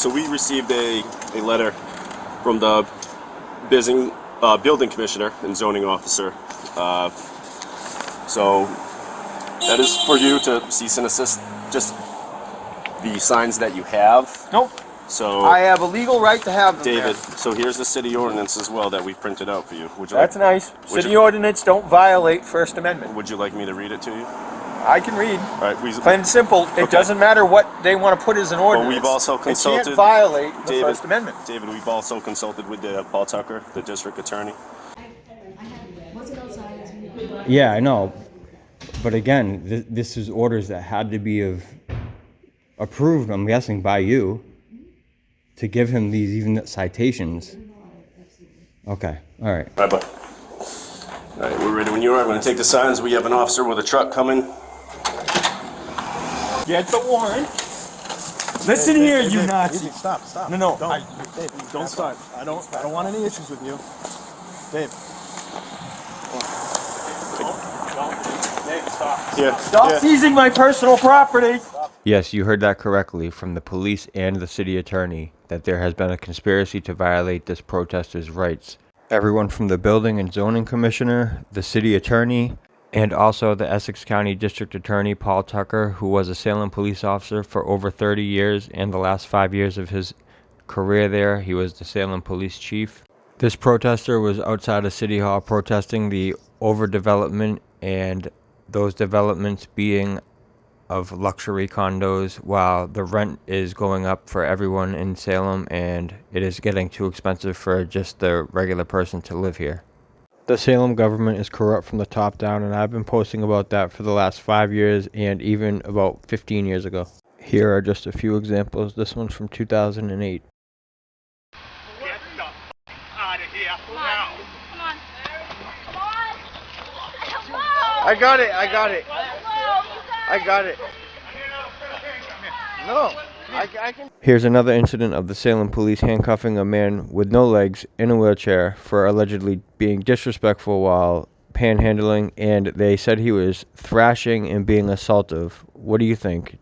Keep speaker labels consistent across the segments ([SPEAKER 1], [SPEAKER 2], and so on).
[SPEAKER 1] So we received a letter from the building commissioner and zoning officer. So that is for you to cease and desist just the signs that you have.
[SPEAKER 2] Nope.
[SPEAKER 1] So
[SPEAKER 2] I have a legal right to have them
[SPEAKER 1] David,
[SPEAKER 2] there.
[SPEAKER 1] so here's the city ordinance as well that we printed out for you. Would you
[SPEAKER 2] That's nice. City ordinance don't violate First Amendment.
[SPEAKER 1] Would you like me to read it to you?
[SPEAKER 2] I can read.
[SPEAKER 1] All right,
[SPEAKER 2] Plain and simple. It doesn't matter what they want to put as an ordinance.
[SPEAKER 1] Well, we've also consulted.
[SPEAKER 2] It can't violate the First Amendment.
[SPEAKER 1] David, we've also consulted with Paul Tucker, the district attorney.
[SPEAKER 3] Yeah, I know. But again, this is orders that had to be approved, I'm guessing, by you to give him these even citations. Okay, all right.
[SPEAKER 1] All right, bud. All right, we're ready when you are. I'm going to take the signs. We have an officer with a truck coming.
[SPEAKER 2] Get the warrant. Listen here, you Nazi.
[SPEAKER 4] Stop.
[SPEAKER 2] No.
[SPEAKER 4] Dave, don't start. I don't want any issues with you. Dave.
[SPEAKER 2] Dave, stop.
[SPEAKER 1] Yeah.
[SPEAKER 2] Stop seizing my personal property.
[SPEAKER 3] Yes, you heard that correctly from the police and the city attorney that there has been a conspiracy to violate this protester's rights. Everyone from the building and zoning commissioner, the city attorney, and also the Essex County District Attorney Paul Tucker, who was a Salem police officer for over 30 years, and the last 5 years of his career there, he was the Salem police chief. This protester was outside of City Hall protesting the overdevelopment and those developments being of luxury condos while the rent is going up for everyone in Salem and it is getting too expensive for just the regular person to live here. The Salem government is corrupt from the top down, and I've been posting about that for the last 5 years and even about 15 years ago. Here are just a few examples. This one's from 2008.
[SPEAKER 5] Get the out of here now. Come on.
[SPEAKER 2] I got it. No. I can.
[SPEAKER 3] Here's another incident of the Salem police handcuffing a man with no legs in a wheelchair for allegedly being disrespectful while panhandling, and they said he was thrashing and being assaultive. What do you think?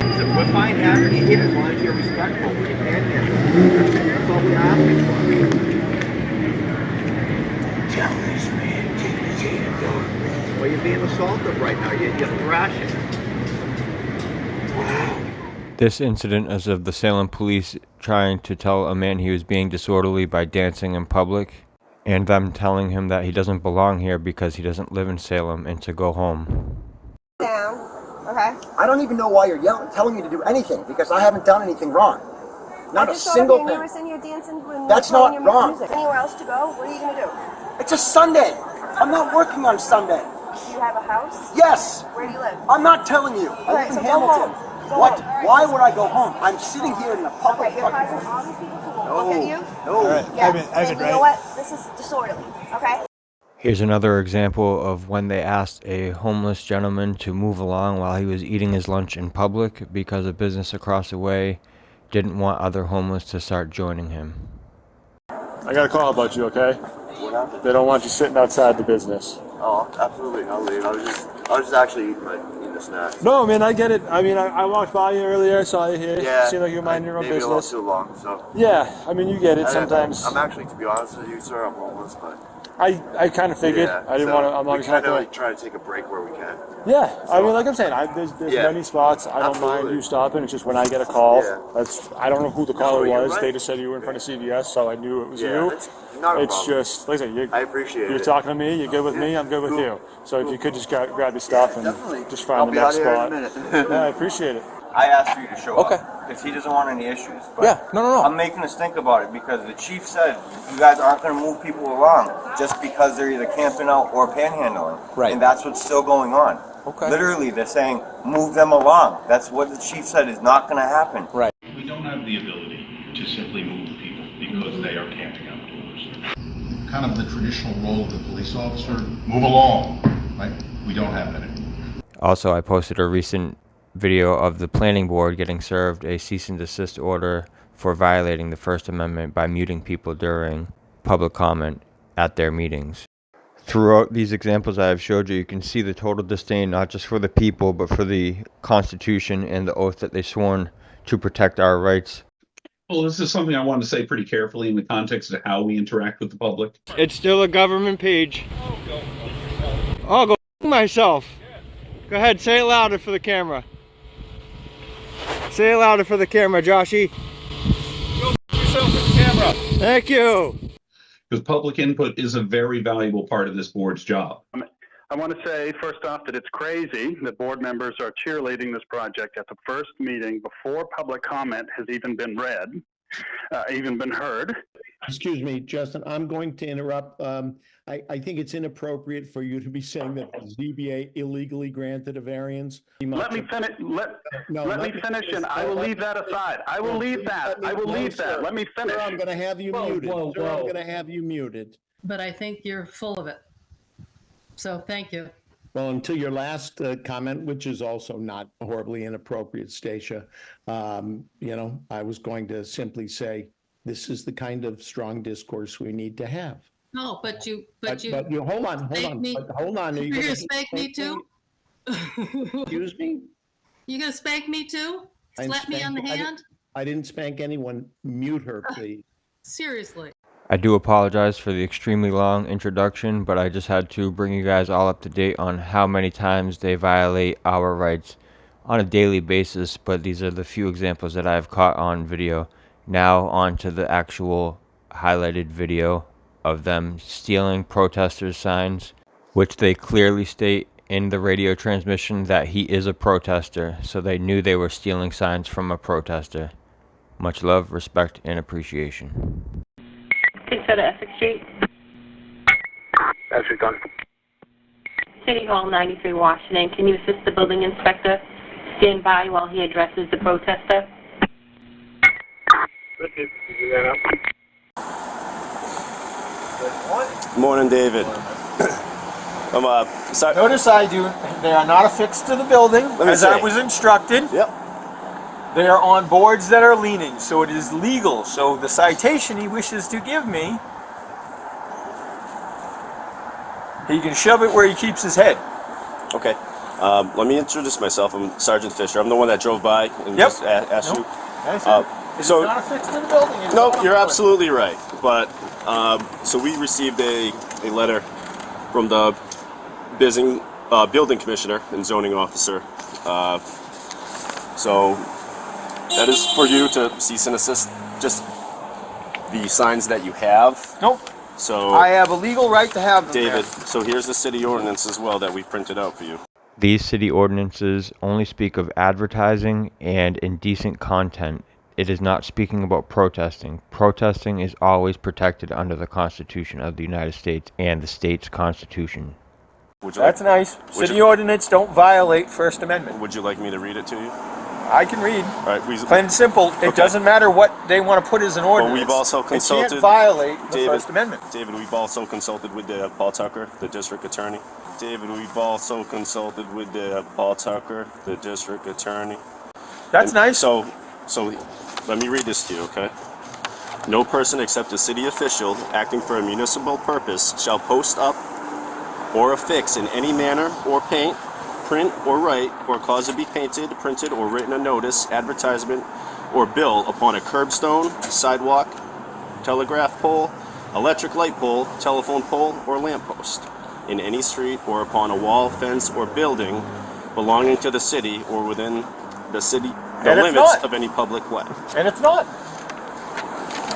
[SPEAKER 6] We're fine having you here as long as you're respectful when you panhandle. That's all we're asking for. Tell this man, take his hand off. Well, you're being assaultive right now. You're thrashing. Wow.
[SPEAKER 3] This incident is of the Salem police trying to tell a man he was being disorderly by dancing in public, and them telling him that he doesn't belong here because he doesn't live in Salem and to go home.
[SPEAKER 7] Down, okay?
[SPEAKER 6] I don't even know why you're telling me to do anything because I haven't done anything wrong. Not a single thing.
[SPEAKER 7] You were sitting here dancing when
[SPEAKER 6] That's not wrong.
[SPEAKER 7] music. Anywhere else to go? What are you going to do?
[SPEAKER 6] It's a Sunday. I'm not working on Sunday.
[SPEAKER 7] Do you have a house?
[SPEAKER 6] Yes.
[SPEAKER 7] Where do you live?
[SPEAKER 6] I'm not telling you. I live in
[SPEAKER 7] so go
[SPEAKER 6] Hamilton.
[SPEAKER 7] home. Go
[SPEAKER 6] What?
[SPEAKER 7] home.
[SPEAKER 6] Why would I go home? I'm sitting here in a public
[SPEAKER 7] Okay, you're
[SPEAKER 6] fucking
[SPEAKER 7] causing all these people to
[SPEAKER 6] No.
[SPEAKER 7] look at you.
[SPEAKER 6] No.
[SPEAKER 4] All right.
[SPEAKER 7] Yeah.
[SPEAKER 4] Evan,
[SPEAKER 7] You know what? This is disorderly, okay?
[SPEAKER 3] Here's another example of when they asked a homeless gentleman to move along while he was eating his lunch in public because a business across the way didn't want other homeless to start joining him.
[SPEAKER 4] I got a call about you, okay?
[SPEAKER 8] What happened?
[SPEAKER 4] They don't want you sitting outside the business.
[SPEAKER 8] Oh, absolutely. I'll leave. I was just actually eating a snack.
[SPEAKER 4] No, man, I get it. I mean, I walked by you earlier, saw you here.
[SPEAKER 8] Yeah.
[SPEAKER 4] Seemed like you're minding your own
[SPEAKER 8] maybe a little
[SPEAKER 4] business.
[SPEAKER 8] too long, so.
[SPEAKER 4] Yeah, I mean, you get it sometimes.
[SPEAKER 8] I'm actually, to be honest with you, sir, I'm homeless, but.
[SPEAKER 4] I kind of figured.
[SPEAKER 8] Yeah,
[SPEAKER 4] I didn't
[SPEAKER 8] so
[SPEAKER 4] want to. I'm
[SPEAKER 8] we
[SPEAKER 4] not
[SPEAKER 8] kind of
[SPEAKER 4] going
[SPEAKER 8] like try to take a break where we can.
[SPEAKER 4] Yeah, I mean, like I'm saying, there's
[SPEAKER 8] Yeah.
[SPEAKER 4] many spots. I don't mind
[SPEAKER 8] Absolutely.
[SPEAKER 4] you stopping. It's just when I get a call,
[SPEAKER 8] Yeah.
[SPEAKER 4] I don't know who the caller
[SPEAKER 8] you're
[SPEAKER 4] was.
[SPEAKER 8] right.
[SPEAKER 4] They just said you were in front of CVS, so I knew it was
[SPEAKER 8] Yeah,
[SPEAKER 4] you.
[SPEAKER 8] it's not a
[SPEAKER 4] It's
[SPEAKER 8] problem.
[SPEAKER 4] just, like I said,
[SPEAKER 8] I appreciate
[SPEAKER 4] you're
[SPEAKER 8] it.
[SPEAKER 4] talking to me. You're good with me. I'm good with
[SPEAKER 8] Cool.
[SPEAKER 4] you. So if you could just grab your stuff and
[SPEAKER 8] Definitely.
[SPEAKER 4] just find
[SPEAKER 8] I'll
[SPEAKER 4] the
[SPEAKER 8] be
[SPEAKER 4] next
[SPEAKER 8] out here
[SPEAKER 4] spot.
[SPEAKER 8] in a minute.
[SPEAKER 4] Yeah, I appreciate it.
[SPEAKER 9] I asked for you to show
[SPEAKER 2] Okay.
[SPEAKER 9] up because he doesn't want any issues. But
[SPEAKER 2] Yeah, no.
[SPEAKER 9] I'm making us think about it because the chief said you guys aren't going to move people along just because they're either camping out or panhandling.
[SPEAKER 2] Right.
[SPEAKER 9] And that's what's still going on.
[SPEAKER 2] Okay.
[SPEAKER 9] Literally, they're saying move them along. That's what the chief said is not going to happen.
[SPEAKER 2] Right.
[SPEAKER 10] We don't have the ability to simply move people because they are camping outdoors.
[SPEAKER 11] Kind of the traditional role of the police officer, move along, right? We don't have that anymore.
[SPEAKER 3] Also, I posted a recent video of the planning board getting served a cease and desist order for violating the First Amendment by muting people during public comment at their meetings. Throughout these examples I have showed you, you can see the total disdain not just for the people, but for the Constitution and the oath that they sworn to protect our rights.
[SPEAKER 10] Well, this is something I wanted to say pretty carefully in the context of how we interact with the public.
[SPEAKER 3] It's still a government page. I'll go f myself. Go ahead, say it louder for the camera. Say it louder for the camera, Joshy.
[SPEAKER 10] Go f yourself with the camera.
[SPEAKER 3] Thank you.
[SPEAKER 10] Because public input is a very valuable part of this board's job.
[SPEAKER 5] I want to say, first off, that it's crazy that board members are cheerleading this project at the first meeting before public comment has even been read, even been heard.
[SPEAKER 12] Excuse me, Justin, I'm going to interrupt. I think it's inappropriate for you to be saying that the ZBA illegally granted a variance.
[SPEAKER 5] Let me finish. Let me finish, and I will leave that aside. I will leave that. I will leave that. Let me finish.
[SPEAKER 12] Sir, I'm going to have you muted. Sir, I'm going to have you muted.
[SPEAKER 13] But I think you're full of it. So thank you.
[SPEAKER 12] Well, until your last comment, which is also not horribly inappropriate, Stacia, you know, I was going to simply say, this is the kind of strong discourse we need to have.
[SPEAKER 13] No, but you
[SPEAKER 12] hold on. Are you
[SPEAKER 13] gonna spank me too?
[SPEAKER 12] Excuse me?
[SPEAKER 13] You gonna spank me too? Slap me on the hand?
[SPEAKER 12] I didn't spank anyone. Mute her, please.
[SPEAKER 13] Seriously.
[SPEAKER 3] I do apologize for the extremely long introduction, but I just had to bring you guys all up to date on how many times they violate our rights on a daily basis, but these are the few examples that I've caught on video. Now on to the actual highlighted video of them stealing protesters' signs, which they clearly state in the radio transmission that he is a protester, so they knew they were stealing signs from a protester. Much love, respect, and appreciation.
[SPEAKER 14] 6 Essex Street.
[SPEAKER 8] Essex done.
[SPEAKER 14] City Hall, 93 Washington. Can you assist the building inspector? Stand by while he addresses the protester.
[SPEAKER 1] Morning, David. Sorry.
[SPEAKER 4] Notice they are not affixed to the building, as I was instructed.
[SPEAKER 1] Yep.
[SPEAKER 4] They are on boards that are leaning, so it is legal. So the citation he wishes to give me, he can shove it where he keeps his head.
[SPEAKER 1] Okay. Let me introduce myself. I'm Sergeant Fisher. I'm the one that drove by and just asked you.
[SPEAKER 4] It's not affixed to the building.
[SPEAKER 1] No, you're absolutely right. But so we received a letter from the building commissioner and zoning officer. So that is for you to cease and assist just the signs that you have.
[SPEAKER 4] Nope.
[SPEAKER 1] So
[SPEAKER 4] I have a legal right to have them,
[SPEAKER 1] David,
[SPEAKER 4] there.
[SPEAKER 1] so here's the city ordinance as well that we printed out for you.
[SPEAKER 3] These city ordinances only speak of advertising and indecent content. It is not speaking about protesting. Protesting is always protected under the Constitution of the United States and the state's Constitution.
[SPEAKER 4] That's nice. City ordinance don't violate First Amendment.
[SPEAKER 1] Would you like me to read it to you?
[SPEAKER 4] I can read.
[SPEAKER 1] All right,
[SPEAKER 4] plain and simple. It doesn't matter what they want to put as an ordinance.
[SPEAKER 1] Well, we've also consulted.
[SPEAKER 4] It can't violate the First Amendment.
[SPEAKER 1] David, we've also consulted with Paul Tucker, the district attorney. David, we've also consulted with Paul Tucker, the district attorney.
[SPEAKER 4] That's nice.
[SPEAKER 1] So let me read this to you, okay? No person except a city official acting for a municipal purpose shall post up or affix in any manner or paint, print or write, or cause to be painted, printed, or written a notice, advertisement, or bill upon a curbstone, sidewalk, telegraph pole, electric light pole, telephone pole, or lamppost, in any street, or upon a wall, fence, or building belonging to the city or within the city, the limits of any public way.
[SPEAKER 4] And it's not.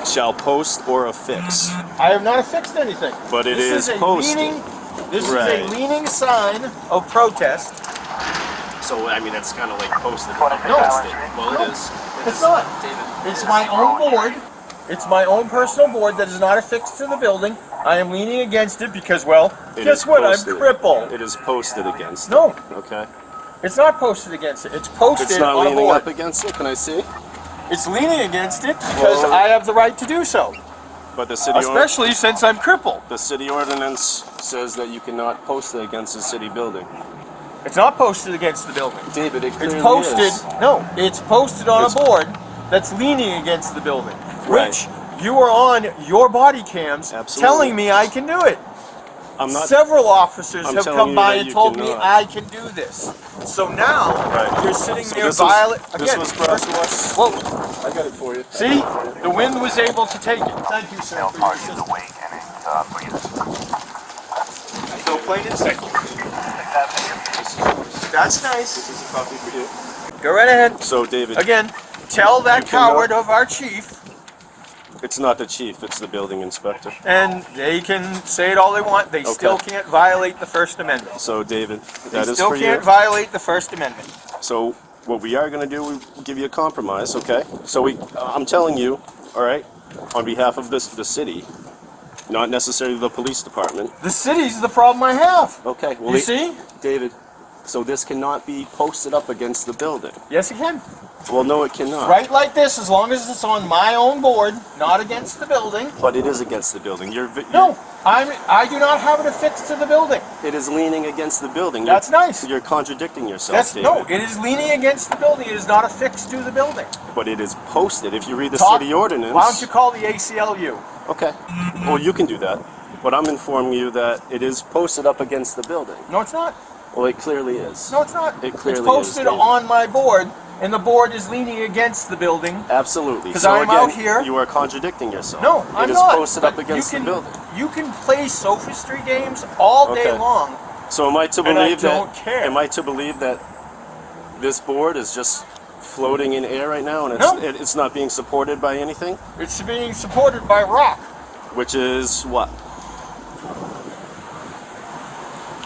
[SPEAKER 1] Shall post or affix.
[SPEAKER 4] I have not affixed anything.
[SPEAKER 1] But it is posted.
[SPEAKER 4] This is a leaning sign of protest.
[SPEAKER 1] So, I mean, that's kind of like posted.
[SPEAKER 4] No,
[SPEAKER 1] well, it is.
[SPEAKER 4] It's not. It's my own board. It's my own personal board that is not affixed to the building. I am leaning against it because, well, guess what? I'm crippled.
[SPEAKER 1] It is posted against it.
[SPEAKER 4] No.
[SPEAKER 1] Okay.
[SPEAKER 4] It's not posted against it. It's posted
[SPEAKER 1] It's not
[SPEAKER 4] on a
[SPEAKER 1] leaning
[SPEAKER 4] board.
[SPEAKER 1] up against it. Can I see?
[SPEAKER 4] It's leaning against it because I have the right to do so.
[SPEAKER 1] But the city
[SPEAKER 4] especially since I'm crippled.
[SPEAKER 1] The city ordinance says that you cannot post it against a city building.
[SPEAKER 4] It's not posted against the building.
[SPEAKER 1] David, it clearly
[SPEAKER 4] it's posted.
[SPEAKER 1] is.
[SPEAKER 4] No, it's posted on a board that's leaning against the building,
[SPEAKER 1] Right.
[SPEAKER 4] which you are on your body cams telling me I can do it.
[SPEAKER 1] I'm not.
[SPEAKER 4] Several officers have
[SPEAKER 1] telling
[SPEAKER 4] come
[SPEAKER 1] you
[SPEAKER 4] by
[SPEAKER 1] that
[SPEAKER 4] and
[SPEAKER 1] you
[SPEAKER 4] told me
[SPEAKER 1] cannot.
[SPEAKER 4] I can do this. So now you're sitting there violent.
[SPEAKER 1] This was brought to us.
[SPEAKER 4] Whoa!
[SPEAKER 1] get it for you.
[SPEAKER 4] See? The wind was able to take it. Thank you, sir. For your assistance. So plain and simple. That's nice.
[SPEAKER 1] This is a copy for you.
[SPEAKER 4] Go right ahead.
[SPEAKER 1] So, David.
[SPEAKER 4] Again, tell that
[SPEAKER 1] You cannot-
[SPEAKER 4] coward of our chief,
[SPEAKER 1] It's not the chief, it's the building inspector.
[SPEAKER 4] and they can say it all they want, they still can't violate the First Amendment.
[SPEAKER 1] So, David,
[SPEAKER 4] They
[SPEAKER 1] that is
[SPEAKER 4] still
[SPEAKER 1] for
[SPEAKER 4] can't
[SPEAKER 1] you.
[SPEAKER 4] violate the First Amendment.
[SPEAKER 1] So, what we are going to do, we give you a compromise, okay? So, I'm telling you, all right, on behalf of the city, not necessarily the police department.
[SPEAKER 4] The city's the problem I have.
[SPEAKER 1] Okay, well,
[SPEAKER 4] You see?
[SPEAKER 1] David, so this cannot be posted up against the building.
[SPEAKER 4] Yes, it can.
[SPEAKER 1] Well, no, it cannot.
[SPEAKER 4] Right like this, as long as it's on my own board, not against the building.
[SPEAKER 1] But it is against the building.
[SPEAKER 4] No, I do not have it affixed to the building.
[SPEAKER 1] It is leaning against the building.
[SPEAKER 4] That's nice.
[SPEAKER 1] You're contradicting yourself, David.
[SPEAKER 4] No, it is leaning against the building. It is not affixed to the building.
[SPEAKER 1] But it is posted. If you read the city ordinance.
[SPEAKER 4] Why don't you call the ACLU?
[SPEAKER 1] Okay. Well, you can do that. But I'm informing you that it is posted up against the building.
[SPEAKER 4] No, it's not.
[SPEAKER 1] Well, it clearly is.
[SPEAKER 4] No, it's not.
[SPEAKER 1] It clearly
[SPEAKER 4] it's posted
[SPEAKER 1] is, David.
[SPEAKER 4] on my board, and the board is leaning against the building.
[SPEAKER 1] Absolutely.
[SPEAKER 4] 'Cause
[SPEAKER 1] So
[SPEAKER 4] I'm
[SPEAKER 1] again,
[SPEAKER 4] out here.
[SPEAKER 1] you are contradicting yourself.
[SPEAKER 4] No, I'm
[SPEAKER 1] It is
[SPEAKER 4] not.
[SPEAKER 1] posted up
[SPEAKER 4] But
[SPEAKER 1] against the building.
[SPEAKER 4] You can play sophistry games all day
[SPEAKER 1] Okay.
[SPEAKER 4] long.
[SPEAKER 1] So am I to
[SPEAKER 4] And I
[SPEAKER 1] believe
[SPEAKER 4] don't
[SPEAKER 1] that?
[SPEAKER 4] care.
[SPEAKER 1] Am I to believe that this board is just floating in air right now, and
[SPEAKER 4] No.
[SPEAKER 1] it's not being supported by anything?
[SPEAKER 4] It's being supported by rock.
[SPEAKER 1] Which is what?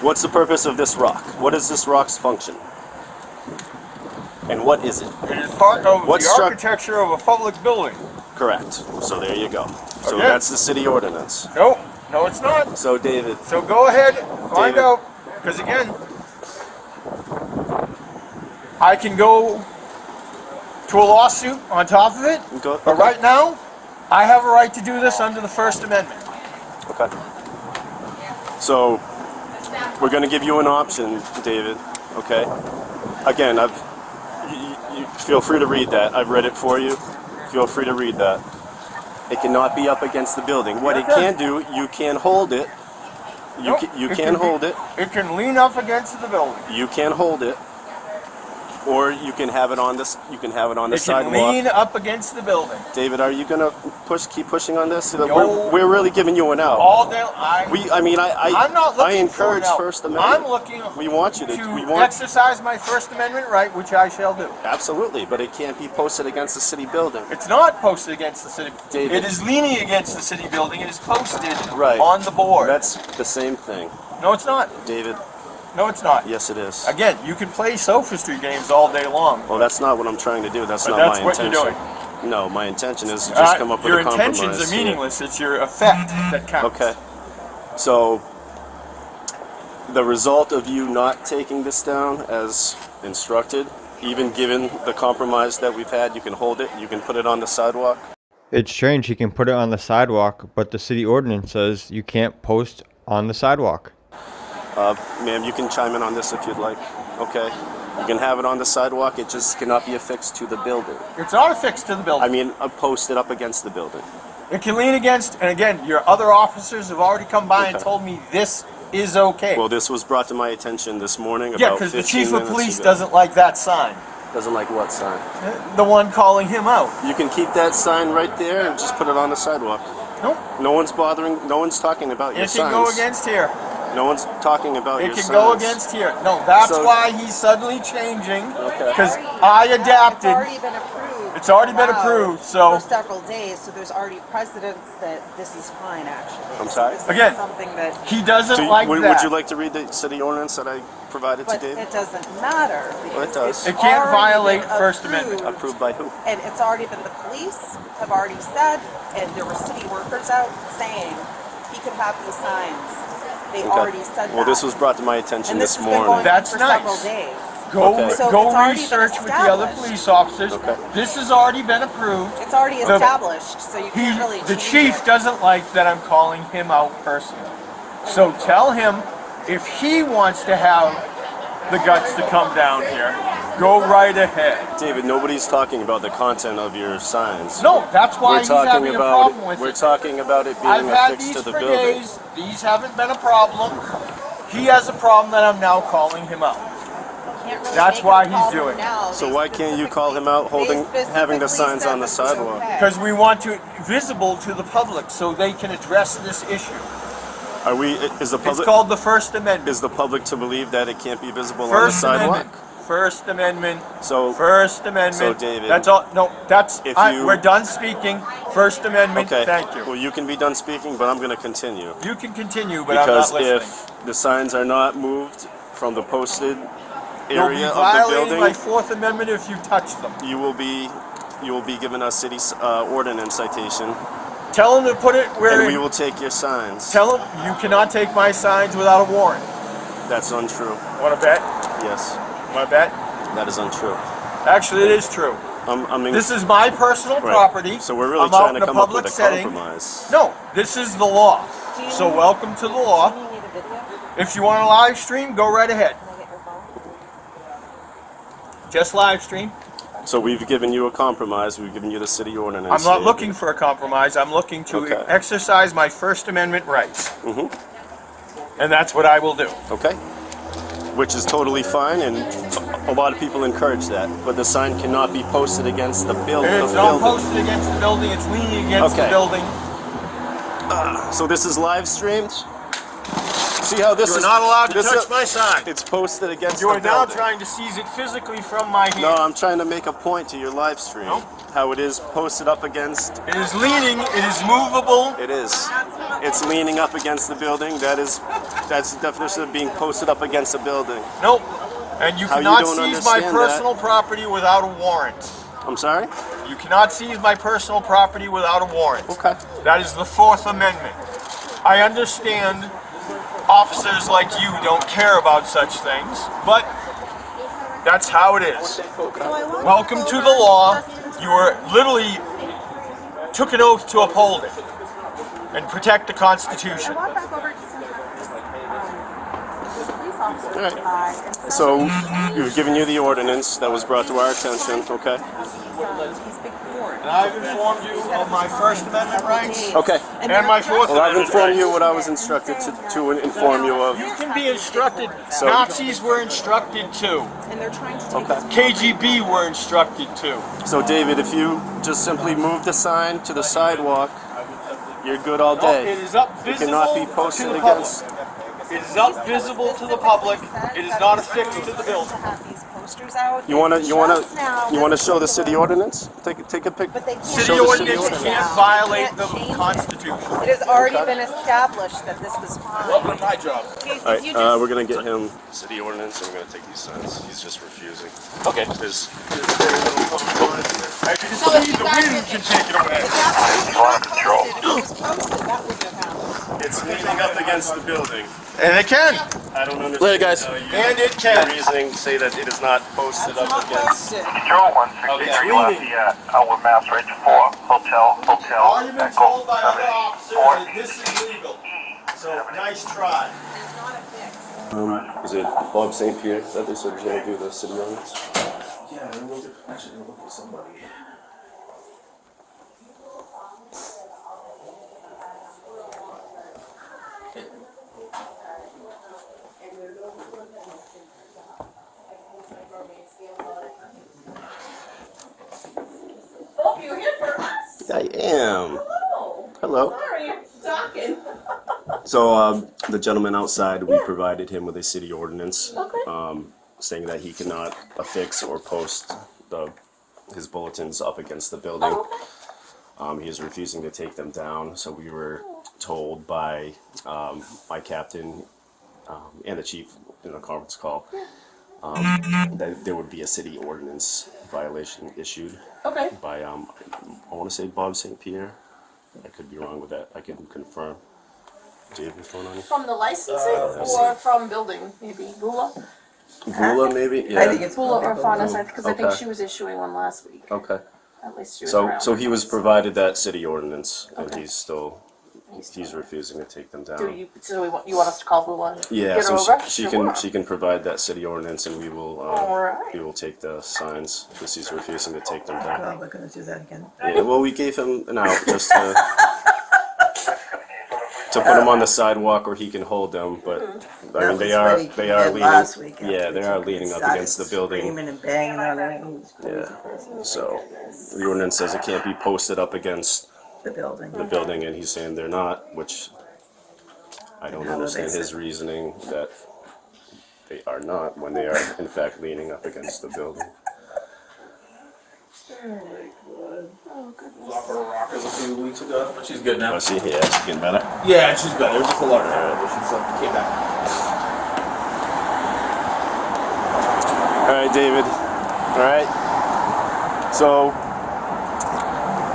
[SPEAKER 1] What's the purpose of this rock? What is this rock's function? And what is it?
[SPEAKER 4] It is part of
[SPEAKER 1] What
[SPEAKER 4] the
[SPEAKER 1] struck-
[SPEAKER 4] architecture of a public building.
[SPEAKER 1] Correct. So there you go. So
[SPEAKER 4] Okay.
[SPEAKER 1] that's the city ordinance.
[SPEAKER 4] No, no, it's not.
[SPEAKER 1] So David,
[SPEAKER 4] So go ahead, find
[SPEAKER 1] David.
[SPEAKER 4] out. Because again, I can go to a lawsuit on top of it.
[SPEAKER 1] go,
[SPEAKER 4] But right now, I have a right to do this under the First Amendment.
[SPEAKER 1] okay. So we're going to give you an option, David. Okay. Again, you feel free to read that. I've read it for you. Feel free to read that. It cannot be up against the building. What it can do, you can hold it. You can hold it.
[SPEAKER 4] It can lean up against the building.
[SPEAKER 1] You can hold it, or you can have it on this. You can have it on the
[SPEAKER 4] It can
[SPEAKER 1] sidewalk.
[SPEAKER 4] lean up against the building.
[SPEAKER 1] David, are you gonna keep pushing on this?
[SPEAKER 4] No.
[SPEAKER 1] We're really giving you an out.
[SPEAKER 4] All day.
[SPEAKER 1] I'm
[SPEAKER 4] not looking
[SPEAKER 1] encourage
[SPEAKER 4] for an out.
[SPEAKER 1] First Amendment.
[SPEAKER 4] I'm looking
[SPEAKER 1] We want you to. We want
[SPEAKER 4] exercise my First Amendment right, which I shall do.
[SPEAKER 1] absolutely, but it can't be posted against the city building.
[SPEAKER 4] It's not posted against the city.
[SPEAKER 1] David.
[SPEAKER 4] It is leaning against the city building. It is posted
[SPEAKER 1] Right.
[SPEAKER 4] on the board.
[SPEAKER 1] That's the same thing,
[SPEAKER 4] No, it's not.
[SPEAKER 1] David.
[SPEAKER 4] No, it's not.
[SPEAKER 1] Yes, it is.
[SPEAKER 4] Again, you can play sophistry games all day long.
[SPEAKER 1] Well, that's not what I'm trying to do. That's
[SPEAKER 4] But
[SPEAKER 1] not
[SPEAKER 4] that's
[SPEAKER 1] my
[SPEAKER 4] what you're
[SPEAKER 1] intention.
[SPEAKER 4] doing.
[SPEAKER 1] No, my intention is to just come up with
[SPEAKER 4] your
[SPEAKER 1] a compromise.
[SPEAKER 4] intentions are
[SPEAKER 1] here.
[SPEAKER 4] meaningless. It's your effect that counts.
[SPEAKER 1] Okay. So, the result of you not taking this down as instructed, even given the compromise that we've had, you can hold it, you can put it on the sidewalk.
[SPEAKER 3] It's strange he can put it on the sidewalk, but the city ordinance says you can't post on the sidewalk.
[SPEAKER 1] Ma'am, you can chime in on this if you'd like. Okay. You can have it on the sidewalk, it just cannot be affixed to the building.
[SPEAKER 4] It's not affixed to the building.
[SPEAKER 1] I mean, posted up against the building.
[SPEAKER 4] It can lean against, and again, your other officers have already come by and
[SPEAKER 1] Okay.
[SPEAKER 4] told me this is okay.
[SPEAKER 1] Well, this was brought to my attention this morning
[SPEAKER 4] Yeah,
[SPEAKER 1] about
[SPEAKER 4] because the
[SPEAKER 1] 15
[SPEAKER 4] chief of
[SPEAKER 1] minutes
[SPEAKER 4] police
[SPEAKER 1] ago.
[SPEAKER 4] doesn't like that sign.
[SPEAKER 1] Doesn't like what sign?
[SPEAKER 4] The one calling him out.
[SPEAKER 1] You can keep that sign right there and just put it on the sidewalk.
[SPEAKER 4] Nope.
[SPEAKER 1] No one's bothering, no one's talking about your
[SPEAKER 4] It
[SPEAKER 1] signs.
[SPEAKER 4] can go against here.
[SPEAKER 1] No one's talking about
[SPEAKER 4] It
[SPEAKER 1] your
[SPEAKER 4] can
[SPEAKER 1] signs.
[SPEAKER 4] go against here. No, that's
[SPEAKER 1] So-
[SPEAKER 4] why he's suddenly changing.
[SPEAKER 1] Okay.
[SPEAKER 4] Because I adapted.
[SPEAKER 15] It's already been approved.
[SPEAKER 4] It's already been
[SPEAKER 15] allowed
[SPEAKER 4] approved, so-
[SPEAKER 15] for several days, so there's already precedence that this is fine, actually.
[SPEAKER 1] I'm sorry?
[SPEAKER 15] This is
[SPEAKER 4] Again,
[SPEAKER 15] something that,
[SPEAKER 4] He doesn't
[SPEAKER 1] Do you-
[SPEAKER 4] like
[SPEAKER 1] would,
[SPEAKER 4] that.
[SPEAKER 1] would you like to read the city ordinance that I provided to
[SPEAKER 15] but
[SPEAKER 1] David?
[SPEAKER 15] it doesn't matter.
[SPEAKER 1] Well, it
[SPEAKER 15] because
[SPEAKER 1] does.
[SPEAKER 15] it's
[SPEAKER 4] It can't
[SPEAKER 15] already
[SPEAKER 4] violate
[SPEAKER 15] been
[SPEAKER 4] First
[SPEAKER 15] approved,
[SPEAKER 4] Amendment.
[SPEAKER 1] Approved by who?
[SPEAKER 15] And it's already been, the police have already said, and there were city workers out saying he could have these signs. They
[SPEAKER 1] Okay.
[SPEAKER 15] already said that.
[SPEAKER 1] Well, this was brought to my attention
[SPEAKER 15] and this
[SPEAKER 1] this
[SPEAKER 15] has been
[SPEAKER 1] morning.
[SPEAKER 15] going on
[SPEAKER 4] That's
[SPEAKER 15] for
[SPEAKER 4] nice.
[SPEAKER 15] several days.
[SPEAKER 4] Go,
[SPEAKER 1] Okay.
[SPEAKER 15] So
[SPEAKER 4] go
[SPEAKER 15] it's already been
[SPEAKER 4] research with the other
[SPEAKER 15] established.
[SPEAKER 4] police officers.
[SPEAKER 1] Okay.
[SPEAKER 4] This has already been approved.
[SPEAKER 15] It's already
[SPEAKER 4] The-
[SPEAKER 15] established, so you can't really
[SPEAKER 4] The
[SPEAKER 15] change
[SPEAKER 4] chief
[SPEAKER 15] it.
[SPEAKER 4] doesn't like that I'm calling him out personally. So tell him if he wants to have the guts to come down here, go right ahead.
[SPEAKER 1] David, nobody's talking about the content of your signs.
[SPEAKER 4] No, that's why
[SPEAKER 1] We're
[SPEAKER 4] he's
[SPEAKER 1] talking
[SPEAKER 4] having a
[SPEAKER 1] about
[SPEAKER 4] problem with
[SPEAKER 1] we're
[SPEAKER 4] it.
[SPEAKER 1] talking about it being
[SPEAKER 4] I've had
[SPEAKER 1] affixed
[SPEAKER 4] these
[SPEAKER 1] to the
[SPEAKER 4] for
[SPEAKER 1] building.
[SPEAKER 4] days. These haven't been a problem. He has a problem that I'm now calling him out.
[SPEAKER 15] You can't can't really
[SPEAKER 4] That's
[SPEAKER 15] make
[SPEAKER 4] why
[SPEAKER 15] him call
[SPEAKER 4] he's
[SPEAKER 15] her
[SPEAKER 4] doing it.
[SPEAKER 15] now.
[SPEAKER 1] So
[SPEAKER 15] They
[SPEAKER 1] why can't you call him out holding, having the signs on the sidewalk?
[SPEAKER 4] Because we want to visible to the public so they can address this issue.
[SPEAKER 1] Are we, is the
[SPEAKER 4] It's
[SPEAKER 1] public,
[SPEAKER 4] called the First Amendment.
[SPEAKER 1] is the public to believe that it can't be visible on the
[SPEAKER 4] First
[SPEAKER 1] sidewalk?
[SPEAKER 4] Amendment. First Amendment.
[SPEAKER 1] So,
[SPEAKER 4] First Amendment.
[SPEAKER 1] So, David,
[SPEAKER 4] That's all. No, that's.
[SPEAKER 1] if you-
[SPEAKER 4] We're done speaking. First Amendment.
[SPEAKER 1] okay.
[SPEAKER 4] Thank you.
[SPEAKER 1] Well, you can be done speaking, but I'm going to continue.
[SPEAKER 4] You can continue, but I'm not
[SPEAKER 1] Because
[SPEAKER 4] listening.
[SPEAKER 1] if the signs are not moved from the posted
[SPEAKER 4] You'll be
[SPEAKER 1] area of the
[SPEAKER 4] violating my
[SPEAKER 1] building,
[SPEAKER 4] Fourth Amendment if you touch them.
[SPEAKER 1] you will be given a city ordinance citation,
[SPEAKER 4] Tell them to put it where.
[SPEAKER 1] and we will take your signs.
[SPEAKER 4] Tell them you cannot take my signs without a warrant.
[SPEAKER 1] That's untrue.
[SPEAKER 4] Want to bet?
[SPEAKER 1] Yes,
[SPEAKER 4] Want to bet?
[SPEAKER 1] that is untrue.
[SPEAKER 4] Actually, it is true.
[SPEAKER 1] I mean,
[SPEAKER 4] This is my personal
[SPEAKER 1] right.
[SPEAKER 4] property.
[SPEAKER 1] So we're really
[SPEAKER 4] I'm out
[SPEAKER 1] trying
[SPEAKER 4] in
[SPEAKER 1] to
[SPEAKER 4] a
[SPEAKER 1] come up
[SPEAKER 4] public
[SPEAKER 1] with a
[SPEAKER 4] setting.
[SPEAKER 1] compromise.
[SPEAKER 4] No, this is the law. So welcome to the law. If you want to live stream, go right ahead. Just live stream.
[SPEAKER 1] So we've given you a compromise. We've given you the city ordinance.
[SPEAKER 4] I'm not looking for a compromise. I'm looking to
[SPEAKER 1] Okay.
[SPEAKER 4] exercise my First Amendment rights.
[SPEAKER 1] Mm-hmm.
[SPEAKER 4] And that's what I will do.
[SPEAKER 1] Okay. Which is totally fine, and a lot of people encourage that. But the sign cannot be posted against the building.
[SPEAKER 4] It's not posted against the building. It's leaning against the
[SPEAKER 1] Okay.
[SPEAKER 4] building.
[SPEAKER 1] So this is live streamed. See how this
[SPEAKER 4] You're
[SPEAKER 1] is?
[SPEAKER 4] not allowed to
[SPEAKER 1] this
[SPEAKER 4] touch
[SPEAKER 1] is-
[SPEAKER 4] my sign.
[SPEAKER 1] It's posted against
[SPEAKER 4] You
[SPEAKER 1] the
[SPEAKER 4] are now
[SPEAKER 1] building.
[SPEAKER 4] trying to seize it physically from my hand.
[SPEAKER 1] No, I'm trying to make a point to your live stream.
[SPEAKER 4] Nope.
[SPEAKER 1] How it is posted up against.
[SPEAKER 4] It is leaning. It is movable.
[SPEAKER 1] It is. It's leaning up against the building. That's the definition of being posted up against a building.
[SPEAKER 4] Nope. And you
[SPEAKER 1] How you
[SPEAKER 4] cannot
[SPEAKER 1] don't
[SPEAKER 4] seize my
[SPEAKER 1] understand
[SPEAKER 4] personal property without a warrant.
[SPEAKER 1] I'm sorry?
[SPEAKER 4] You cannot seize my personal property without a warrant.
[SPEAKER 1] Okay.
[SPEAKER 4] That is the Fourth Amendment. I understand officers like you don't care about such things, but that's how it is. Welcome to the law. You were literally took an oath to uphold it and protect the Constitution.
[SPEAKER 1] So we've given you the ordinance that was brought to our attention, okay?
[SPEAKER 4] And I've informed you of my First Amendment rights.
[SPEAKER 1] Okay.
[SPEAKER 4] And my Fourth
[SPEAKER 1] Well, I've
[SPEAKER 4] Amendment
[SPEAKER 1] informed
[SPEAKER 4] rights.
[SPEAKER 1] you what I was instructed to inform you of.
[SPEAKER 4] You can be instructed.
[SPEAKER 1] So-
[SPEAKER 4] Nazis were instructed too.
[SPEAKER 15] And they're trying to take
[SPEAKER 1] Okay.
[SPEAKER 4] KGB were instructed too.
[SPEAKER 1] So David, if you just simply move the sign to the sidewalk, you're good all day.
[SPEAKER 4] It is up
[SPEAKER 1] It
[SPEAKER 4] visible
[SPEAKER 1] cannot be
[SPEAKER 4] to
[SPEAKER 1] posted
[SPEAKER 4] the public.
[SPEAKER 1] against.
[SPEAKER 4] It is not visible to the public. It is not affixed to the building.
[SPEAKER 15] posters out.
[SPEAKER 1] You wanna
[SPEAKER 15] Just now,
[SPEAKER 1] show the city ordinance? Take a pic.
[SPEAKER 15] But they can't.
[SPEAKER 4] City
[SPEAKER 1] Show the
[SPEAKER 4] ordinance
[SPEAKER 1] city
[SPEAKER 4] can't
[SPEAKER 1] ordinance.
[SPEAKER 4] violate the
[SPEAKER 15] Can't change it.
[SPEAKER 4] Constitution.
[SPEAKER 15] It has already been established that this was fine.
[SPEAKER 4] Welcome to my job.
[SPEAKER 15] If
[SPEAKER 1] All right,
[SPEAKER 15] you just-
[SPEAKER 1] we're gonna get him city ordinance, and we're gonna take these signs. He's just refusing.
[SPEAKER 4] Okay.
[SPEAKER 1] There's
[SPEAKER 4] As you can see, the wind can take it away.
[SPEAKER 1] It's leaning up against the building.
[SPEAKER 4] And it can.
[SPEAKER 1] I don't understand.
[SPEAKER 4] Later, guys.
[SPEAKER 1] how you-
[SPEAKER 4] And it can.
[SPEAKER 1] Your reasoning say that it is not posted up against.
[SPEAKER 16] Control 163 Lafayette, our Mass Range 4, Hotel,
[SPEAKER 4] Already been
[SPEAKER 16] Echo
[SPEAKER 4] told by other officers
[SPEAKER 16] 74.
[SPEAKER 4] that this is legal. So, nice try.
[SPEAKER 1] Is it Bob St. Pierre that they said was gonna do the city ordinance?
[SPEAKER 4] Yeah, actually look at somebody.
[SPEAKER 17] Oh, you're here for us.
[SPEAKER 1] I am. Hello.
[SPEAKER 17] Sorry, I'm talking.
[SPEAKER 1] So the gentleman outside, we provided him with a city ordinance,
[SPEAKER 17] Okay.
[SPEAKER 1] saying that he cannot affix or post his bulletins up against the building. He is refusing to take them down. So we were told by my captain and the chief in a conference call that there would be a city ordinance violation issued
[SPEAKER 17] Okay.
[SPEAKER 1] by I want to say Bob St. Pierre. I could be wrong with that. I can confirm. Do you have your phone on you?
[SPEAKER 17] From the licensing or from building, maybe Gula?
[SPEAKER 1] Vula, maybe? Yeah.
[SPEAKER 17] I think it's Gula or Fauna, because I think
[SPEAKER 1] Okay.
[SPEAKER 17] she was issuing one last week.
[SPEAKER 1] Okay.
[SPEAKER 17] At least she was
[SPEAKER 1] So,
[SPEAKER 17] around.
[SPEAKER 1] so he was provided that city ordinance, and
[SPEAKER 17] Okay.
[SPEAKER 1] he's still, he's refusing to take them
[SPEAKER 17] Do
[SPEAKER 1] down.
[SPEAKER 17] you want us to call Gula and
[SPEAKER 1] Yeah,
[SPEAKER 17] get her
[SPEAKER 1] so
[SPEAKER 17] over?
[SPEAKER 1] she can provide that city ordinance, and we will
[SPEAKER 17] Alright.
[SPEAKER 1] we will take the signs because he's refusing to take them down.
[SPEAKER 18] We're gonna do that again.
[SPEAKER 1] Yeah, well, we gave him an out just to. to put him on the sidewalk or he can hold them, but I mean they are leaning. Yeah, they are leaning up against the building.
[SPEAKER 17] Screaming and banging on it.
[SPEAKER 1] Yeah. So the ordinance says it can't be posted up against
[SPEAKER 17] The building.
[SPEAKER 1] the building, and he's saying they're not, which I don't understand his reasoning that they are not when they are in fact leaning up against the building.
[SPEAKER 4] Lost her rockers a few weeks ago, but she's good now.
[SPEAKER 1] Oh, she's getting better.
[SPEAKER 4] Yeah, she's better. It was just a lot of her, but she's came back.
[SPEAKER 1] All right, David. All right. So,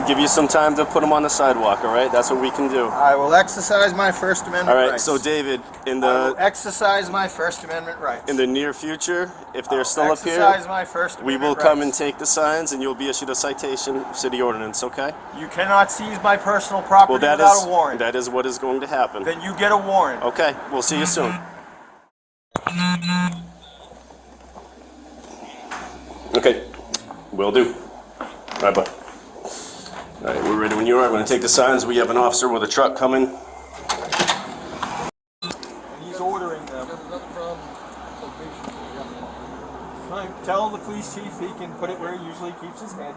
[SPEAKER 1] give you some time to put them on the sidewalk. All right, that's what we can do.
[SPEAKER 9] I will exercise my First Amendment
[SPEAKER 1] All right.
[SPEAKER 9] rights.
[SPEAKER 1] So, David,
[SPEAKER 9] I will exercise my First Amendment rights.
[SPEAKER 1] in the near future, if they're still up here,
[SPEAKER 9] Exercise my First
[SPEAKER 1] we
[SPEAKER 9] Amendment
[SPEAKER 1] will come and
[SPEAKER 9] rights.
[SPEAKER 1] take the signs, and you'll be issued a citation, city ordinance. Okay?
[SPEAKER 4] You cannot seize my personal property
[SPEAKER 1] Well, that
[SPEAKER 4] without
[SPEAKER 1] is
[SPEAKER 4] a warrant.
[SPEAKER 1] that is what is going to happen.
[SPEAKER 4] Then you get a warrant.
[SPEAKER 1] Okay. We'll see you soon. Okay. Will do. All right, bud. All right, we're ready when you are. I'm going to take the signs. We have an officer with a truck coming.
[SPEAKER 4] He's ordering them. Fine. Tell the police chief he can put it where he usually keeps his head.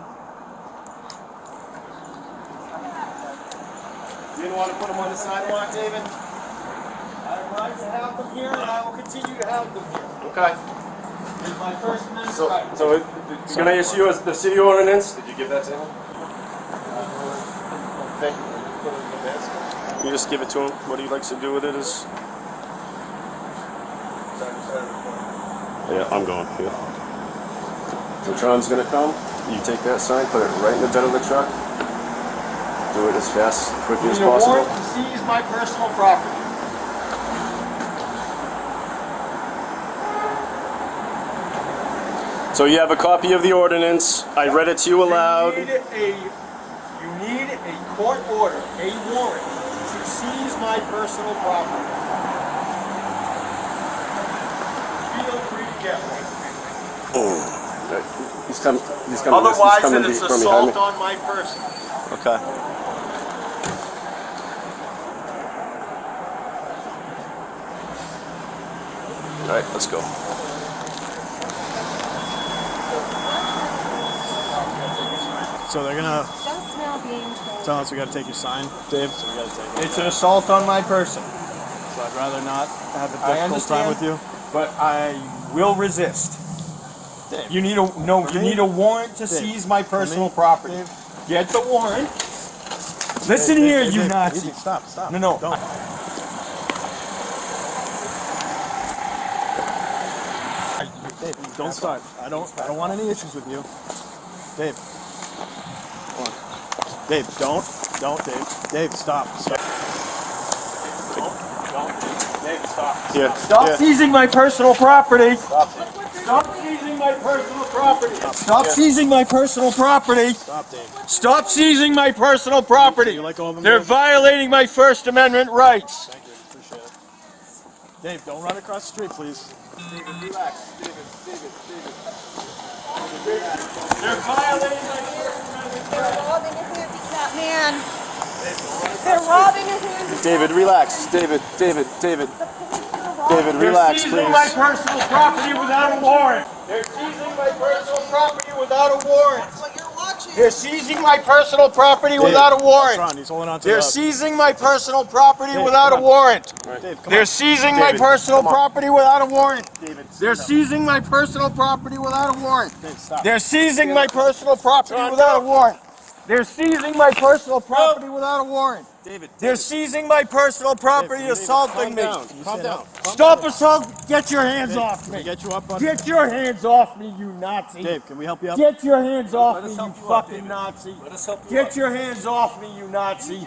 [SPEAKER 1] You didn't want to put them on the sidewalk, David?
[SPEAKER 4] I have rights to have them here, and I will continue to have them here.
[SPEAKER 1] Okay.
[SPEAKER 4] It's my First Amendment
[SPEAKER 1] So,
[SPEAKER 4] right.
[SPEAKER 1] so it's going to issue us the city ordinance. Did you give that to him? You just give it to him. What he likes to do with it is. Yeah, I'm going. Yeah. So Tron's gonna come. You take that sign, put it right in the bed of the truck. Do it as fast, quickly as
[SPEAKER 4] You need a
[SPEAKER 1] possible.
[SPEAKER 4] warrant to seize my personal property.
[SPEAKER 1] So you have a copy of the ordinance. I read it to you aloud.
[SPEAKER 4] You need a court order, a warrant, to seize my personal property. Feel free to get one.
[SPEAKER 1] He's coming.
[SPEAKER 4] Otherwise,
[SPEAKER 1] he's
[SPEAKER 4] then
[SPEAKER 1] coming
[SPEAKER 4] it's
[SPEAKER 1] from behind me.
[SPEAKER 4] assault on my person.
[SPEAKER 1] Okay. All right, let's go.
[SPEAKER 4] So they're gonna
[SPEAKER 7] Don't smell being told.
[SPEAKER 4] tell us we gotta take your sign, Dave. So we gotta take it. It's an assault on my person. So I'd rather not have a difficult time with you. But I will resist. Dave. You need a warrant to seize my personal property. Get the warrant. Listen here, you Nazi.
[SPEAKER 6] Easy. Stop.
[SPEAKER 4] No.
[SPEAKER 6] Don't. Dave, don't start. I don't want any issues with you. Dave. Come on. Dave, don't, Dave. Dave, stop. Don't. Dave, stop.
[SPEAKER 1] Yeah.
[SPEAKER 4] Stop seizing my personal property. Stop seizing my personal property. Stop seizing my personal property.
[SPEAKER 6] Stop, Dave.
[SPEAKER 4] Stop seizing my personal property.
[SPEAKER 6] You let go of him,
[SPEAKER 4] They're
[SPEAKER 6] Dave?
[SPEAKER 4] violating my First Amendment rights.
[SPEAKER 6] Thank you. Appreciate it. Dave, don't run across the street, please.
[SPEAKER 4] David, relax. David. They're violating my First Amendment
[SPEAKER 7] They're
[SPEAKER 4] rights.
[SPEAKER 7] robbing a handicapped man. They're robbing a handicapped
[SPEAKER 1] David, relax. David, relax,
[SPEAKER 4] They're seizing my
[SPEAKER 1] please.
[SPEAKER 4] personal property without a warrant. They're seizing my personal property without a warrant.
[SPEAKER 7] That's what you're watching.
[SPEAKER 4] They're seizing my personal property without a warrant.
[SPEAKER 6] Ron, he's holding on to
[SPEAKER 4] They're
[SPEAKER 6] the...
[SPEAKER 4] seizing my personal property without a warrant.
[SPEAKER 6] Dave, come
[SPEAKER 4] They're
[SPEAKER 6] on.
[SPEAKER 4] seizing my
[SPEAKER 6] David,
[SPEAKER 4] personal
[SPEAKER 6] come on.
[SPEAKER 4] property without a warrant.
[SPEAKER 6] David,
[SPEAKER 4] They're
[SPEAKER 6] sit down.
[SPEAKER 4] seizing my personal property without a warrant.
[SPEAKER 6] Dave, stop.
[SPEAKER 4] They're seizing my personal property without a warrant. They're seizing my personal property without a warrant.
[SPEAKER 6] David,
[SPEAKER 4] They're seizing my personal property,
[SPEAKER 6] David,
[SPEAKER 4] assaulting me.
[SPEAKER 6] Calm down.
[SPEAKER 4] Stop assault! Get your hands off
[SPEAKER 6] Can we
[SPEAKER 4] me!
[SPEAKER 6] get you up on...
[SPEAKER 4] Get your hands off me, you Nazi!
[SPEAKER 6] Dave, can we help you up?
[SPEAKER 4] Get your hands off
[SPEAKER 6] Let
[SPEAKER 4] me,
[SPEAKER 6] us
[SPEAKER 4] you
[SPEAKER 6] help you up,
[SPEAKER 4] fucking
[SPEAKER 6] David.
[SPEAKER 4] Nazi!
[SPEAKER 6] Let us help you
[SPEAKER 4] Get
[SPEAKER 6] up.
[SPEAKER 4] your hands off me, you Nazi!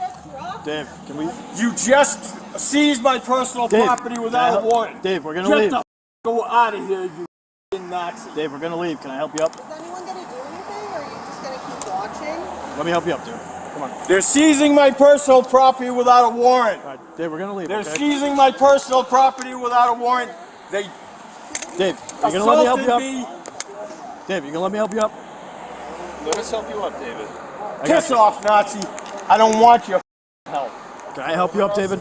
[SPEAKER 6] Dave, can we...
[SPEAKER 4] You just seized my personal
[SPEAKER 6] Dave,
[SPEAKER 4] property without a warrant.
[SPEAKER 6] Dave, we're gonna
[SPEAKER 4] Get
[SPEAKER 6] leave.
[SPEAKER 4] the go out of here, you fucking Nazi!
[SPEAKER 6] Dave, we're gonna leave. Can I help you up?
[SPEAKER 7] Is anyone gonna do anything, or are you just gonna keep watching?
[SPEAKER 6] Let me help you up, dude. Come on.
[SPEAKER 4] They're seizing my personal property without a warrant.
[SPEAKER 6] All right, Dave, we're gonna leave.
[SPEAKER 4] They're
[SPEAKER 6] okay?
[SPEAKER 4] seizing my personal property without a warrant. They
[SPEAKER 6] Dave, you gonna let me help you
[SPEAKER 4] assaulted
[SPEAKER 6] up?
[SPEAKER 4] me.
[SPEAKER 6] Dave, you gonna let me help you up?
[SPEAKER 1] Let us help you up, David.
[SPEAKER 4] Piss off, Nazi! I don't want your help.
[SPEAKER 6] Can I help you up, David?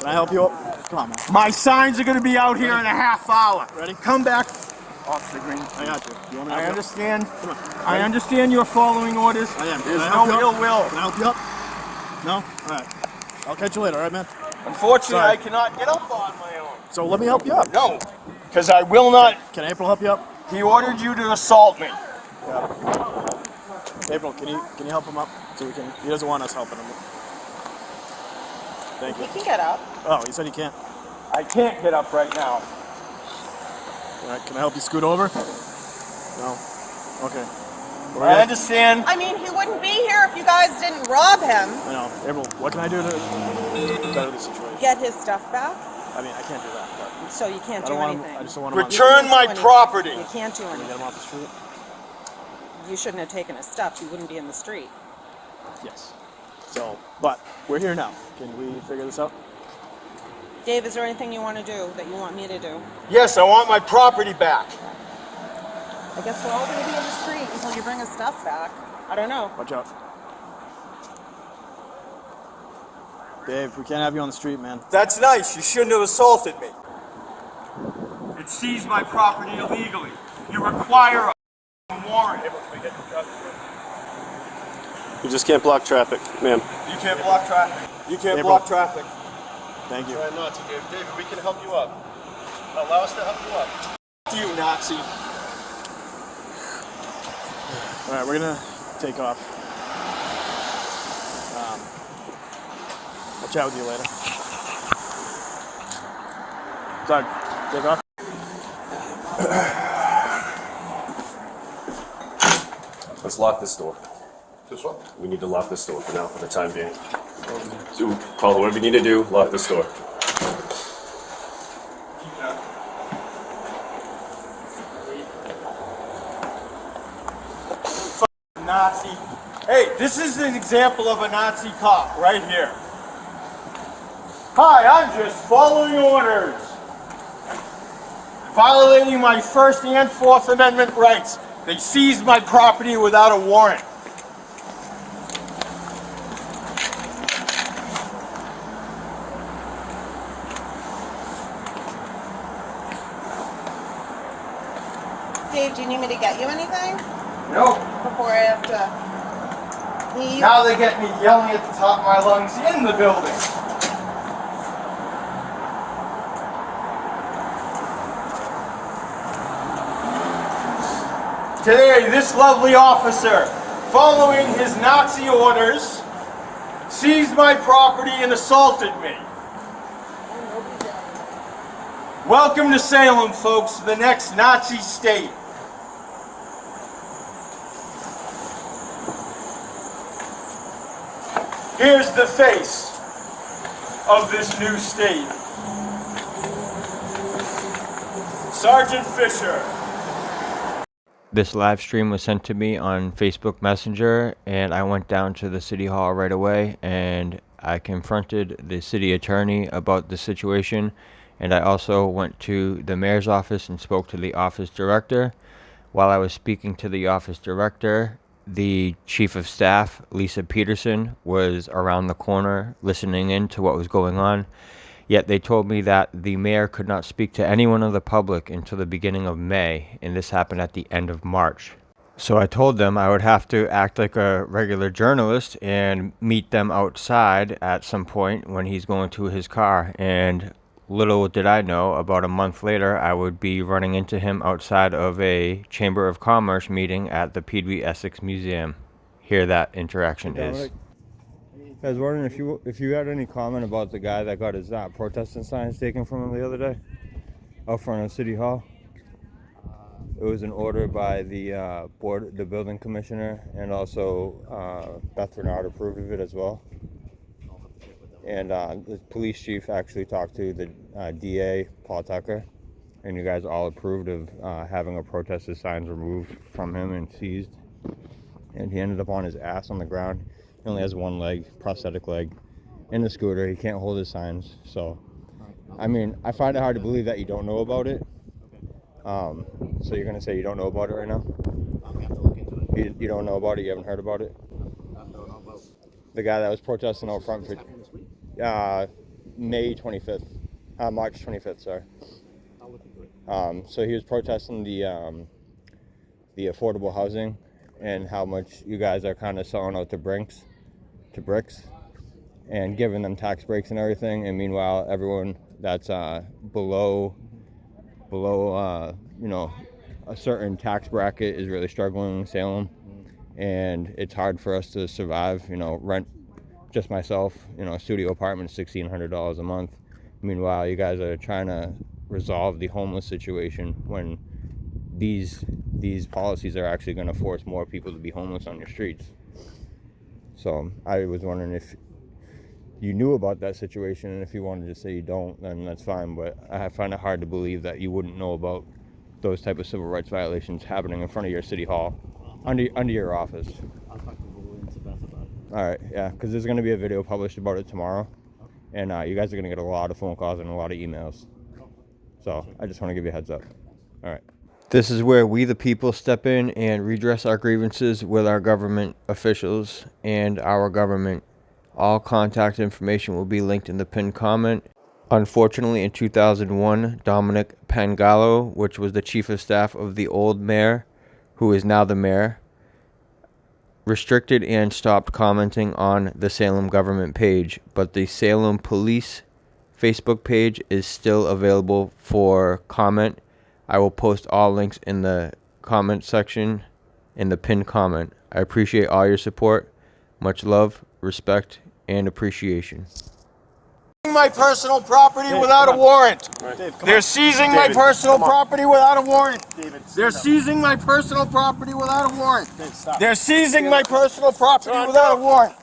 [SPEAKER 6] Can I help you up? Come on, man.
[SPEAKER 4] My signs are gonna be out here in a half hour.
[SPEAKER 6] Ready?
[SPEAKER 4] Come back.
[SPEAKER 6] Officer Green, I got you. You want me to
[SPEAKER 4] I
[SPEAKER 6] help
[SPEAKER 4] understand.
[SPEAKER 6] Come on.
[SPEAKER 4] I understand you're following orders.
[SPEAKER 6] I am.
[SPEAKER 4] There's
[SPEAKER 6] Can I
[SPEAKER 4] no
[SPEAKER 6] help you
[SPEAKER 4] ill
[SPEAKER 6] up?
[SPEAKER 4] will.
[SPEAKER 6] Can I help you up? No? Alright. I'll catch you later, alright, man?
[SPEAKER 4] Unfortunately,
[SPEAKER 6] Sorry.
[SPEAKER 4] I cannot get up on my own.
[SPEAKER 6] So let me help you up.
[SPEAKER 4] No, because I will not.
[SPEAKER 6] Can April help you up?
[SPEAKER 4] He ordered you to assault me.
[SPEAKER 6] Yeah. April, can you help him up? So we can. He doesn't want us helping him. Thank you.
[SPEAKER 15] He can get up.
[SPEAKER 6] Oh, he said he can't.
[SPEAKER 4] I can't get up right now.
[SPEAKER 6] Alright, can I help you scoot over? No. Okay.
[SPEAKER 4] I understand.
[SPEAKER 15] I mean, he wouldn't be here if you guys didn't rob him.
[SPEAKER 6] I know. April, what can I do to better the situation?
[SPEAKER 15] Get his stuff back.
[SPEAKER 6] I mean, I can't do that. But
[SPEAKER 15] So you can't
[SPEAKER 6] I
[SPEAKER 15] do
[SPEAKER 6] don't want
[SPEAKER 15] anything.
[SPEAKER 6] him, I just don't want him
[SPEAKER 4] Return my property.
[SPEAKER 15] You can't do
[SPEAKER 6] on the, Can you get him
[SPEAKER 15] anything.
[SPEAKER 6] off the street?
[SPEAKER 15] You shouldn't have taken his stuff. He wouldn't be in the street.
[SPEAKER 6] Yes. So, but we're here now. Can we figure this out?
[SPEAKER 15] Dave, is there anything you want to do that you want me to do?
[SPEAKER 4] Yes, I want my property back.
[SPEAKER 15] I guess we're all going to be in the street until you bring his stuff back. I don't know.
[SPEAKER 6] Watch out. Dave, we can't have you on the street, man.
[SPEAKER 4] That's nice. You shouldn't have assaulted me. It seized my property illegally. You require a warrant.
[SPEAKER 1] You just can't block traffic, ma'am.
[SPEAKER 4] You can't block traffic. You can't
[SPEAKER 6] April.
[SPEAKER 4] block traffic.
[SPEAKER 6] Thank you.
[SPEAKER 4] Try not to, David. David, we can help you up. Allow us to help you up. F you, Nazi.
[SPEAKER 6] Alright, we're gonna take off. I'll chat with you later. Doug, take off.
[SPEAKER 1] Let's lock this door.
[SPEAKER 11] This one?
[SPEAKER 1] We need to lock this door for now, for the time being. So call whatever you need to do, lock this door.
[SPEAKER 4] Nazi. Hey, this is an example of a Nazi cop right here. Hi, I'm just following orders. Violating my First and Fourth Amendment rights. They seized my property without a warrant.
[SPEAKER 15] Dave, do you need me to get you anything?
[SPEAKER 4] Nope.
[SPEAKER 15] Before I have to leave?
[SPEAKER 4] Now they get me yelling at the top of my lungs in the building. Today, this lovely officer, following his Nazi orders, seized my property and assaulted me. Welcome to Salem, folks, the next Nazi state. Here's the face of this new state. Sergeant Fisher.
[SPEAKER 3] This live stream was sent to me on Facebook Messenger, and I went down to the city hall right away and I confronted the city attorney about the situation, and I also went to the mayor's office and spoke to the office director. While I was speaking to the office director, the chief of staff, Lisa Peterson, was around the corner listening in to what was going on. Yet they told me that the mayor could not speak to anyone of the public until the beginning of May, and this happened at the end of March. So I told them I would have to act like a regular journalist and meet them outside at some point when he's going to his car. And little did I know, about a month later, I would be running into him outside of a Chamber of Commerce meeting at the Peabody Essex Museum. Here that interaction is. I was wondering if you had any comment about the guy that got his protesting signs taken from him the other day out front of City Hall. It was an order by the board, the building commissioner, and also Beth Renard approved of it as well. And the police chief actually talked to the DA, Paul Tucker, and you guys all approved of having a protesters signs removed from him and seized. And he ended up on his ass on the ground. He only has one leg, prosthetic leg, in the scooter. He can't hold his signs. So, I mean, I find it hard to believe that you don't know about it. So you're going to say you don't know about it right now?
[SPEAKER 18] I have to look into it.
[SPEAKER 3] You don't know about it? You haven't heard about it?
[SPEAKER 18] I don't know about
[SPEAKER 3] The guy that was protesting out front for... May 25th, March 25th, sorry. So he was protesting the affordable housing and how much you guys are kind of selling out to bricks, and giving them tax breaks and everything. And meanwhile, everyone that's below you know, a certain tax bracket is really struggling in Salem, and it's hard for us to survive. You know, rent, just myself, you know, a studio apartment is $1,600 a month. Meanwhile, you guys are trying to resolve the homeless situation when these policies are actually going to force more people to be homeless on your streets. So I was wondering if you knew about that situation, and if you wanted to say you don't, then that's fine, but I find it hard to believe that you wouldn't know about those type of civil rights violations happening in front of your city hall, under your office.
[SPEAKER 18] I'll talk to Lily and Beth about it.
[SPEAKER 3] All right, yeah, because there's going to be a video published about it tomorrow, and you guys are going to get a lot of phone calls and a lot of emails. So I just want to give you a heads up. All right. This is where we, the people, step in and redress our grievances with our government officials and our government. All contact information will be linked in the pinned comment. Unfortunately, in 2001, Dominic Pangallo, which was the chief of staff of the old mayor, who is now the mayor, restricted and stopped commenting on the Salem government page, but the Salem police Facebook page is still available for comment. I will post all links in the comment section in the pinned comment. I appreciate all your support. Much love, respect, and appreciation.
[SPEAKER 4] My personal property without a warrant. They're seizing my personal property without a warrant. They're seizing my personal property without a warrant. They're seizing my personal property without a warrant.